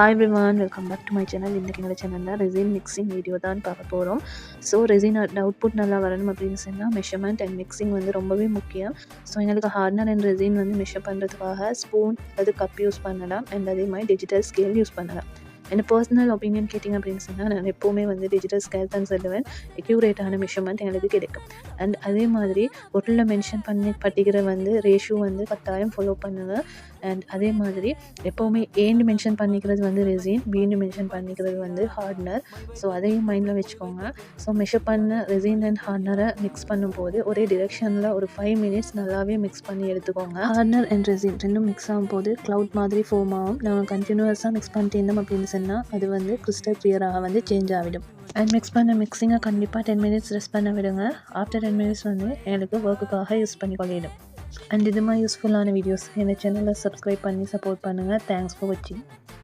Hi everyone, welcome back to my channel. இன்றைக்கி எங்கள் சேனலில் ரெசின் மிக்சிங் வீடியோ தான் பார்க்க போகிறோம். ஸோ ரெசின் அவுட்புட் நல்லா வரணும் அப்படின்னு சொன்னால் மெஷர்மெண்ட் அண்ட் மிக்சிங் வந்து ரொம்பவே முக்கியம். ஸோ எங்களுக்கு ஹார்ட்னர் அண்ட் ரெசின் வந்து மெஷர் பண்ணுறதுக்காக ஸ்பூன் அல்லது கப் யூஸ் பண்ணலாம். அண்ட் அதே மாதிரி டிஜிட்டல் ஸ்கேல் யூஸ் பண்ணலாம். என்ன பர்சனல் ஒப்பீனியன் கேட்டிங்க அப்படின்னு சொன்னால் நான் எப்போவுமே வந்து டிஜிட்டல் ஸ்கேல் தான் சொல்லுவேன். அக்யூரேட்டான மெஷர்மெண்ட் எங்களுக்கு கிடைக்கும். அண்ட் அதே மாதிரி பொருளில் மென்ஷன் பட்டிக்கிற வந்து ரேஷியோ வந்து கட்டாயம் ஃபாலோ பண்ணுங்கள். அண்ட் அதே மாதிரி எப்போவுமே ஏன்னு மென்ஷன் பண்ணிக்கிறது வந்து ரெசின், பீன்னு மென்ஷன் பண்ணிக்கிறது வந்து ஹார்ட்னர். ஸோ அதையும் மைண்டில் வச்சுக்கோங்க. ஸோ மெஷர் பண்ண ரெசின் அண்ட் ஹார்ட்னரை மிக்ஸ் பண்ணும்போது ஒரே டிரெக்ஷனில் ஒரு 5 மினிட்ஸ் நல்லாவே மிக்ஸ் பண்ணி எடுத்துக்கோங்க. ஹார்ட்னர் அண்ட் ரெசின் ரெண்டும் மிக்ஸ் ஆகும்போது க்ளவுட் மாதிரி ஃபார்ம் ஆகும். நம்ம கண்டினியூஸாக மிக்ஸ் பண்ணிட்டு இருந்தோம் அப்படின்னு சொன்னால் அது வந்து கிறிஸ்டல் கிளியராக வந்து சேஞ்ச் ஆகிடும். அண்ட் மிக்ஸ் பண்ண மிக்சிங்கை கண்டிப்பாக 10 மினிட்ஸ் ரெஸ்ட் பண்ண விடுங்க. ஆஃப்டர் 10 மினிட்ஸ் வந்து எனக்கு ஒர்க்குக்காக யூஸ் பண்ணி கொள்ளிடும். அண்ட் இது மாதிரி யூஸ்ஃபுல்லான வீடியோஸ் எங்கள் சேனலில் சப்ஸ்கிரைப் பண்ணி சப்போர்ட் பண்ணுங்கள். தேங்க்ஸ் ஃபார் வாட்சிங்.